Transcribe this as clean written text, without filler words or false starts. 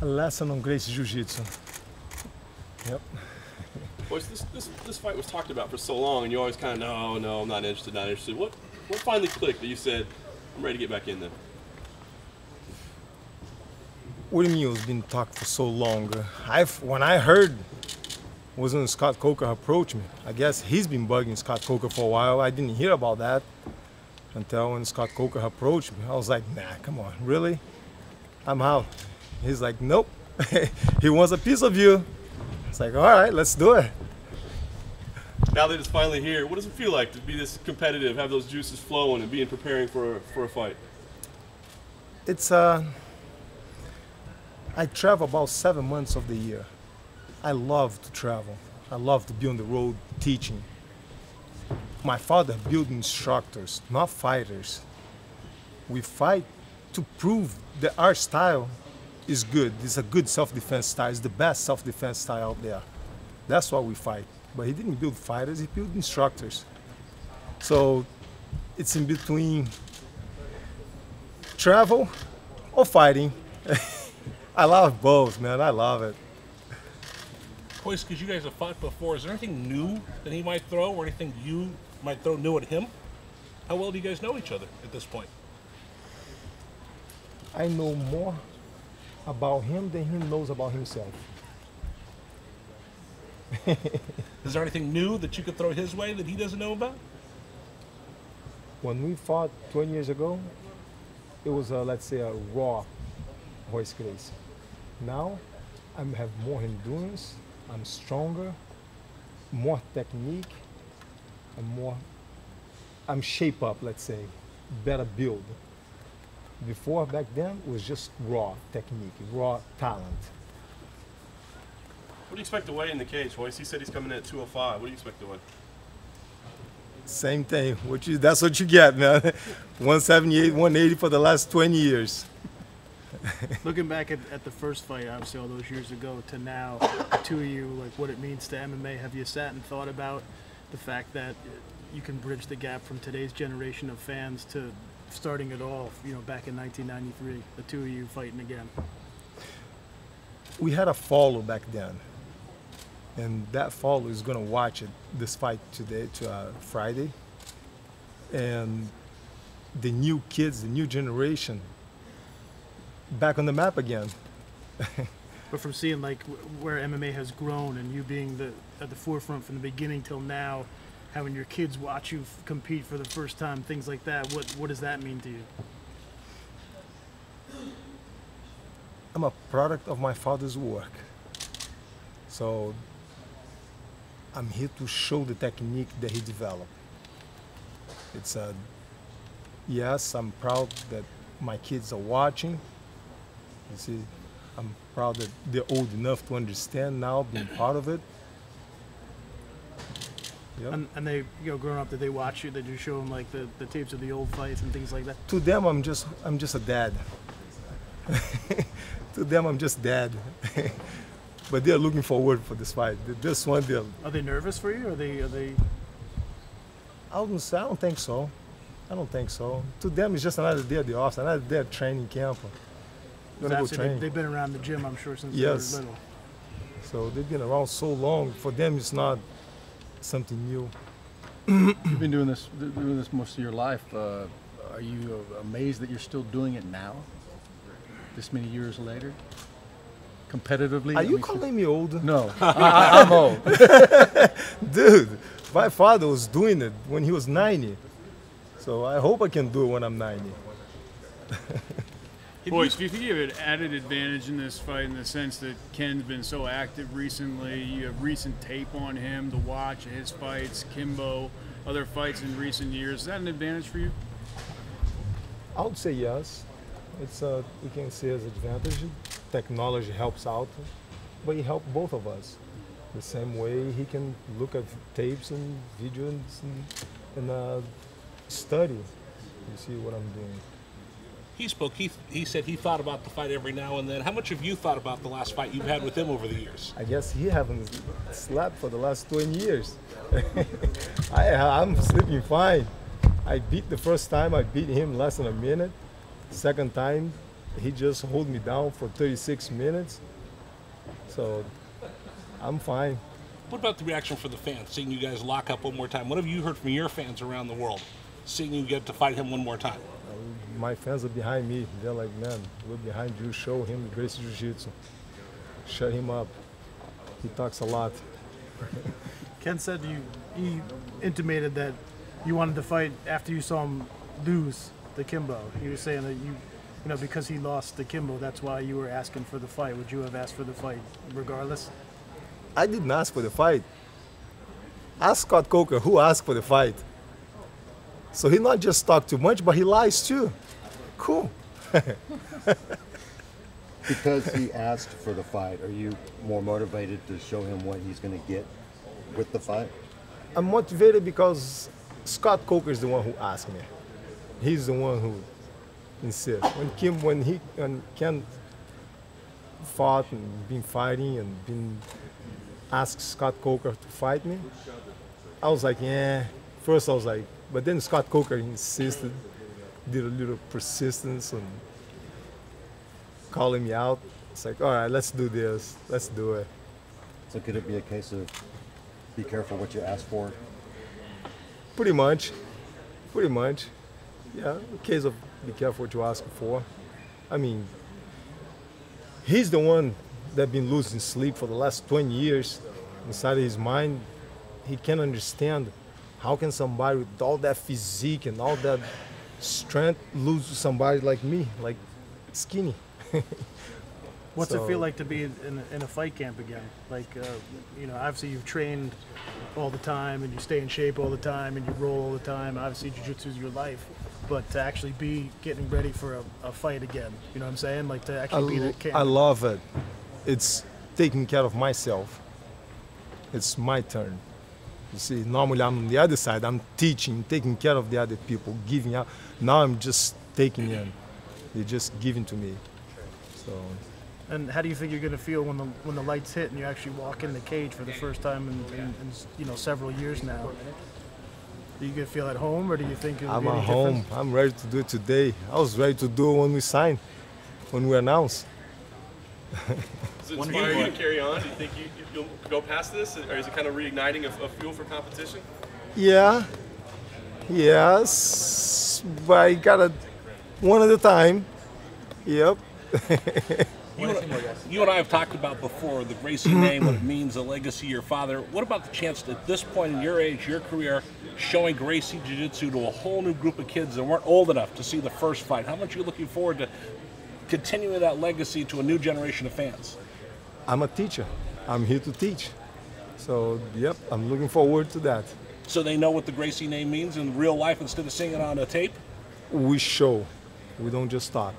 A lesson on Gracie Jiu-Jitsu. Yep. Royce, this fight was talked about for so long, and you always kind of, no, I'm not interested, not interested. What finally clicked that you said, I'm ready to get back in there? What do you mean it's been talked for so long? When I heard was when Scott Coker approached me. I guess he's been bugging Scott Coker for a while. I didn't hear about that until when Scott Coker approached me. I was like, nah, come on, really? I'm out. He's like, nope. He wants a piece of you. It's like, all right, let's do it. Now that it's finally here, what does it feel like to be this competitive, have those juices flowing, and being preparing for a fight? It's I travel about 7 months of the year. I love to travel. I love to be on the road teaching. My father built instructors, not fighters. We fight to prove that our style is good. It's a good self-defense style. It's the best self-defense style out there. That's why we fight. But he didn't build fighters, he built instructors. So it's in between travel or fighting. I love both, man. I love it. Royce, because you guys have fought before, is there anything new that he might throw or anything you might throw new at him? How well do you guys know each other at this point? I know more about him than he knows about himself. Is there anything new that you could throw his way that he doesn't know about? When we fought 20 years ago, it was, let's say, a raw Royce Gracie. Now, I have more endurance, I'm stronger, more technique, I'm shape up, let's say, better build. Before, back then, it was just raw technique, raw talent. What do you expect to weigh in the cage, Royce? He said he's coming in at 205. What do you expect to weigh? Same thing. That's what you get, man. 178, 180 for the last 20 years. Looking back at the first fight, obviously all those years ago, to now, the two of you, like what it means to MMA, have you sat and thought about the fact that you can bridge the gap from today's generation of fans to starting it all, back in 1993, the two of you fighting again? We had a follow back then, and that follow is going to watch this fight today, Friday, and the new kids, the new generation, back on the map again. But from seeing like where MMA has grown and you being at the forefront from the beginning till now, having your kids watch you compete for the first time, things like that, what does that mean to you? I'm a product of my father's work. So I'm here to show the technique that he developed. It's yes, I'm proud that my kids are watching. You see, I'm proud that they're old enough to understand now, being part of it. Yep. And they, growing up, did they watch you? Did you show them like the tapes of the old fights and things like that? To them, I'm just a dad. To them, I'm just dad. But they're looking forward for this fight. This one, Are they nervous for you? Are they? I don't think so. I don't think so. To them, it's just another day of the office, another day of training camp. Go train. They've been around the gym, I'm sure, since yes. they were little. So they've been around so long. For them, it's not something new. You've been doing this most of your life. Are you amazed that you're still doing it now, this many years later, competitively? Are you calling me old? No, I'm old. Dude, my father was doing it when he was 90. So I hope I can do it when I'm 90. Royce, do you think you have an added advantage in this fight in the sense that Ken's been so active recently? You have recent tape on him to watch his fights, Kimbo, other fights in recent years. Is that an advantage for you? I would say yes. It's we can say as an advantage. Technology helps out, but it helps both of us. The same way he can look at tapes and videos and study. You see what I'm doing. He spoke. He said he thought about the fight every now and then. How much have you thought about the last fight you've had with him over the years? I guess he haven't slept for the last 20 years. I'm sleeping fine. I beat the first time. I beat him less than a minute. Second time, he just hold me down for 36 minutes. So I'm fine. What about the reaction for the fans, seeing you guys lock up one more time? What have you heard from your fans around the world, seeing you get to fight him one more time? My fans are behind me. They're like, man, we're behind you. Show him Gracie Jiu-Jitsu. Shut him up. He talks a lot. Ken said he intimated that you wanted to fight after you saw him lose the Kimbo. He was saying that you know, because he lost the Kimbo, that's why you were asking for the fight. Would you have asked for the fight regardless? I didn't ask for the fight. Ask Scott Coker who asked for the fight. So he not just talk too much, but he lies too. Cool. Because he asked for the fight, are you more motivated to show him what he's going to get with the fight? I'm motivated because Scott Coker is the one who asked me. He's the one who insists. When Ken fought and been fighting and been asked Scott Coker to fight me, I was like, yeah. First I was like, but then Scott Coker insisted, did a little persistence and calling me out. It's like, all right, let's do this. Let's do it. So could it be a case of be careful what you ask for? Pretty much. Pretty much. Yeah, a case of be careful what you ask for. I mean, he's the one that been losing sleep for the last 20 years. Inside of his mind, he can't understand how can somebody with all that physique and all that strength lose to somebody like me, like skinny. What's it feel like to be in a fight camp again? Like, you know, obviously you've trained all the time and you stay in shape all the time and you roll all the time. Obviously jiu-jitsu is your life, but to actually be getting ready for a fight again, you know what I'm saying? Like to actually be in a camp. I love it. It's taking care of myself. It's my turn. You see, normally I'm on the other side. I'm teaching, taking care of the other people, giving out. Now I'm just taking in. They're just giving to me. So. And how do you think you're going to feel when the lights hit and you actually walk in the cage for the first time in you know, several years now? Are you going to feel at home, or do you think it'll I'm be any at home. different? I'm ready to do it today. I was ready to do it when we signed, when we announced. Does it inspire you to carry on? Do you think you'll go past this? Or is it kind of reigniting a fuel for competition? Yeah. Yes. But I got it one at a time. Yep. You and I have talked about before the Gracie name, what it means, the legacy of your father. What about the chance at this point in your age, your career, showing Gracie Jiu-Jitsu to a whole new group of kids that weren't old enough to see the first fight? How much are you looking forward to continuing that legacy to a new generation of fans? I'm a teacher. I'm here to teach. So, yep, I'm looking forward to that. So they know what the Gracie name means in real life instead of seeing it on a tape? We show. We don't just talk.